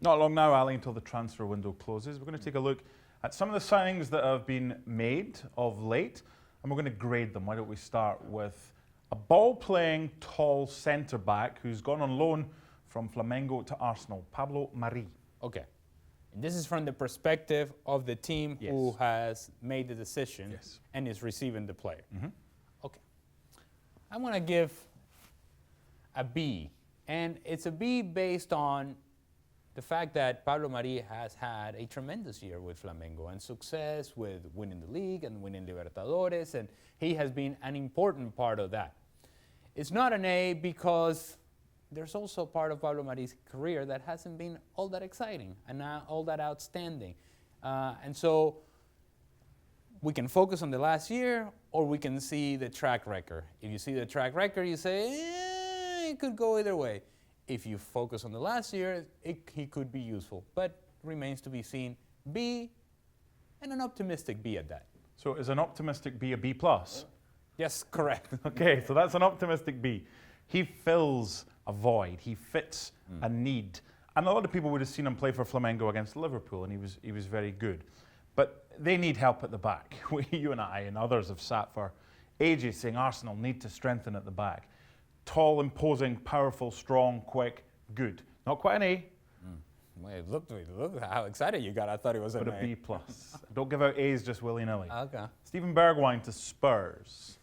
Not long now, Ali, until the transfer window closes. We're going to take a look at some of the signings that have been made of late, and we're going to grade them. Why don't we start with a ball-playing, tall centre-back who's gone on loan from Flamengo to Arsenal, Pablo Mari. Okay. And this is from the perspective of the team who has made the decision and is receiving the player. Okay. I want to give a B. And it's a B based on the fact that Pablo Mari has had a tremendous year with Flamengo and success with winning the league and winning Libertadores, and he has been an important part of that. It's not an A because there's also part of Pablo Mari's career that hasn't been all that exciting and not all that outstanding. And so we can focus on the last year, or we can see the track record. If you see the track record, you say, it could go either way. If you focus on the last year, he could be useful, but remains to be seen. B, and an optimistic B at that. So is an optimistic B a B plus? Yes, correct. Okay, so that's an optimistic B. He fills a void. He fits a need. And a lot of people would have seen him play for Flamengo against Liverpool, and he was very good. But they need help at the back. You and I and others have sat for ages saying Arsenal need to strengthen at the back. Tall, imposing, powerful, strong, quick, good. Not quite an A. Well, look how excited you got. I thought it was but an a B plus. Don't give out A's just willy-nilly. Okay. Stephen Bergwijn to Spurs.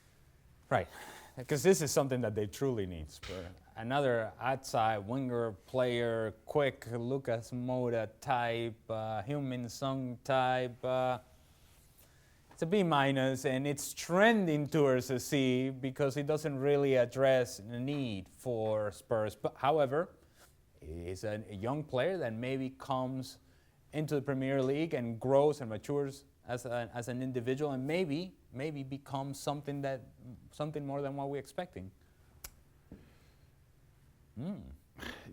Right. Because this is something that they truly need. Spurs. Another outside winger player, quick Lucas Moura type, Heung-min Son type. It's a B minus, and it's trending towards a C because it doesn't really address the need for Spurs. But however, he's a young player that maybe comes into the Premier League and grows and matures as an individual, and maybe becomes something more than what we're expecting.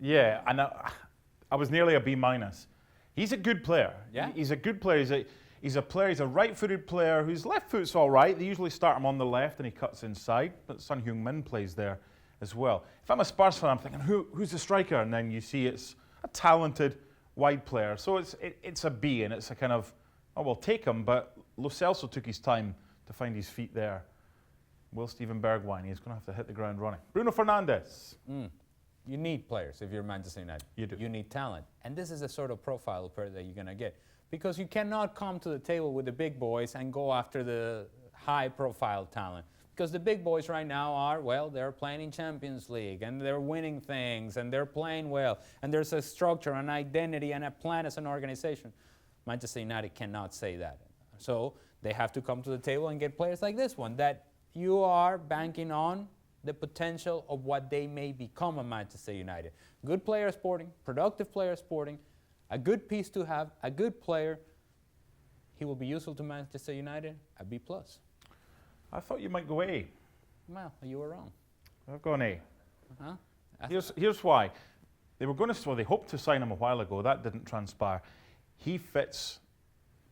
Yeah, and I was nearly a B minus. He's a good player. Yeah, he's a good player. He's a right-footed player whose left foot's all right. They usually start him on the left and he cuts inside, but Son Heung-min plays there as well. If I'm a Spurs fan, I'm thinking, who's the striker? And then you see it's a talented wide player. So it's a B, and it's a kind of, oh, we'll take him, but Lo Celso took his time to find his feet there. Will Stephen Bergwijn, he's going to have to hit the ground running. Bruno Fernandes. You need players if you're Manchester United. You do. You need talent. And this is the sort of profile of player that you're going to get. Because you cannot come to the table with the big boys and go after the high-profile talent. Because the big boys right now they're playing in Champions League, and they're winning things, and they're playing well, and there's a structure, an identity, and a plan as an organization. Manchester United cannot say that. So they have to come to the table and get players like this one, that you are banking on the potential of what they may become at Manchester United. Good player sporting, productive player sporting, a good piece to have, a good player. He will be useful to Manchester United, a B+. I thought you might go A. Well, you were wrong. I've gone A. Huh? Here's why. They hoped to sign him a while ago. That didn't transpire. He fits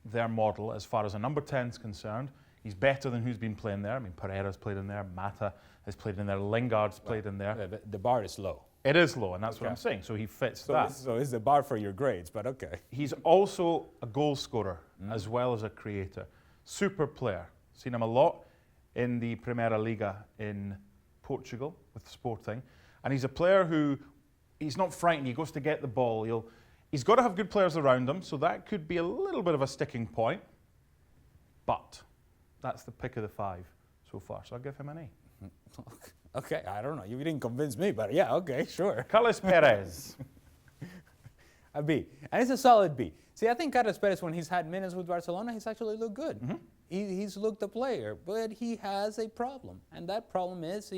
their model as far as a number 10 is concerned. He's better than who's been playing there. I mean, Perez played in there, Mata has played in there, Lingard's played in there. The bar is low. It is low, and that's what I'm saying. So he fits that. So it's the bar for your grades, but okay. He's also a goal scorer as well as a creator. Super player. Seen him a lot in the Primeira Liga in Portugal with Sporting. And he's a player who, he's not frightened. He goes to get the ball. He's got to have good players around him, so that could be a little bit of a sticking point. But that's the pick of the 5 so far, so I'll give him an A. Okay, I don't know. You didn't convince me, but yeah, okay, sure. Carlos Perez. A B. And it's a solid B. See, I think Carlos Perez, when he's had minutes with Barcelona, he's actually looked good. He's looked a player, but he has a problem. And that problem is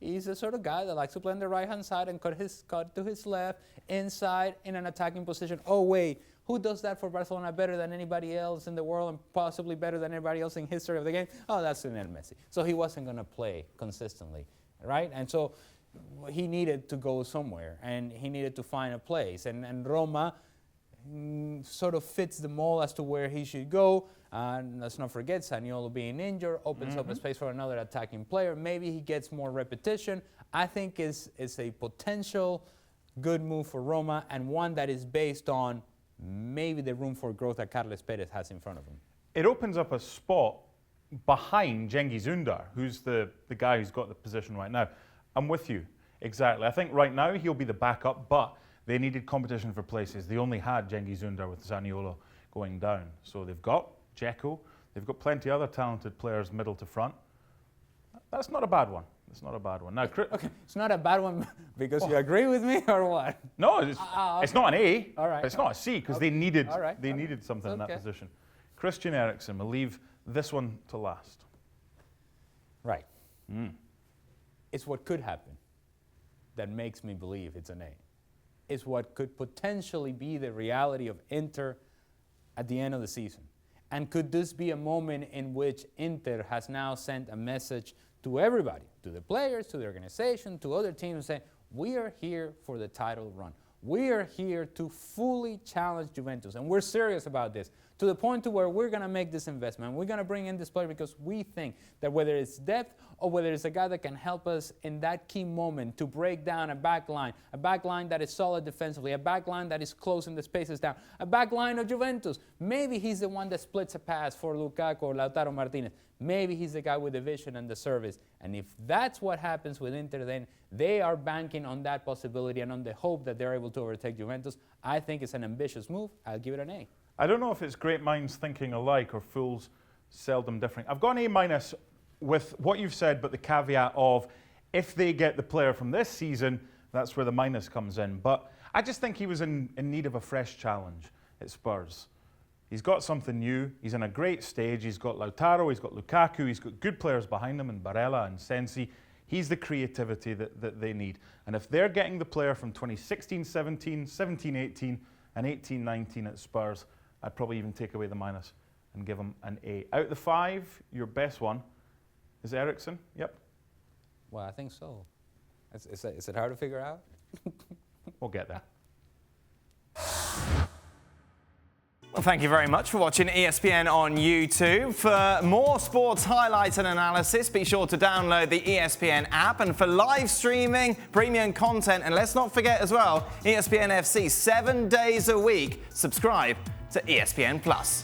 he's the sort of guy that likes to play on the right-hand side and cut to his left, inside, in an attacking position. Oh, wait, who does that for Barcelona better than anybody else in the world and possibly better than anybody else in history of the game? Oh, that's Lionel Messi. So he wasn't going to play consistently, right? And so he needed to go somewhere, and he needed to find a place. And Roma sort of fits the mold as to where he should go. And let's not forget, Zaniolo being injured opens up a space for another attacking player. Maybe he gets more repetition. I think it's a potential good move for Roma, and one that is based on maybe the room for growth that Carles Perez has in front of him. It opens up a spot behind Cengiz Ünder, who's the guy who's got the position right now. I'm with you, exactly. I think right now he'll be the backup, but they needed competition for places. They only had Cengiz Ünder with Zaniolo going down. So they've got Dzeko, they've got plenty of other talented players middle to front. That's not a bad one. It's not a bad one. Now, okay, it's not a bad one because you agree with me, or what? No, okay. It's not an A. All right. But it's not a C because they needed something in that Okay. position. Christian Eriksen, we'll leave this one to last. Right. It's what could happen that makes me believe it's an A. It's what could potentially be the reality of Inter at the end of the season. And could this be a moment in which Inter has now sent a message to everybody, to the players, to the organization, to other teams, saying, we are here for the title run. We are here to fully challenge Juventus, and we're serious about this, to the point to where we're going to make this investment. We're going to bring in this player because we think that whether it's depth or whether it's a guy that can help us in that key moment to break down a back line that is solid defensively, a back line that is closing the spaces down, a back line of Juventus. Maybe he's the one that splits a pass for Lukaku or Lautaro Martinez. Maybe he's the guy with the vision and the service. And if that's what happens with Inter, then they are banking on that possibility and on the hope that they're able to overtake Juventus. I think it's an ambitious move. I'll give it an A. I don't know if it's great minds thinking alike or fools seldom differing. I've got an A- with what you've said, but the caveat of if they get the player from this season, that's where the minus comes in. But I just think he was in need of a fresh challenge at Spurs. He's got something new. He's in a great stage. He's got Lautaro, he's got Lukaku, he's got good players behind him, and Barella and Sensi. He's the creativity that they need. And if they're getting the player from 2016-17, 17-18, and 18-19 at Spurs, I'd probably even take away the minus and give him an A. Out of the 5, your best one is Eriksen? Yep. Well, I think so. Is it hard to figure out? We'll get there. Well, thank you very much for watching ESPN on YouTube. For more sports highlights and analysis, be sure to download the ESPN app. And for live streaming, premium content, and let's not forget as well, ESPN FC 7 days a week. Subscribe to ESPN+.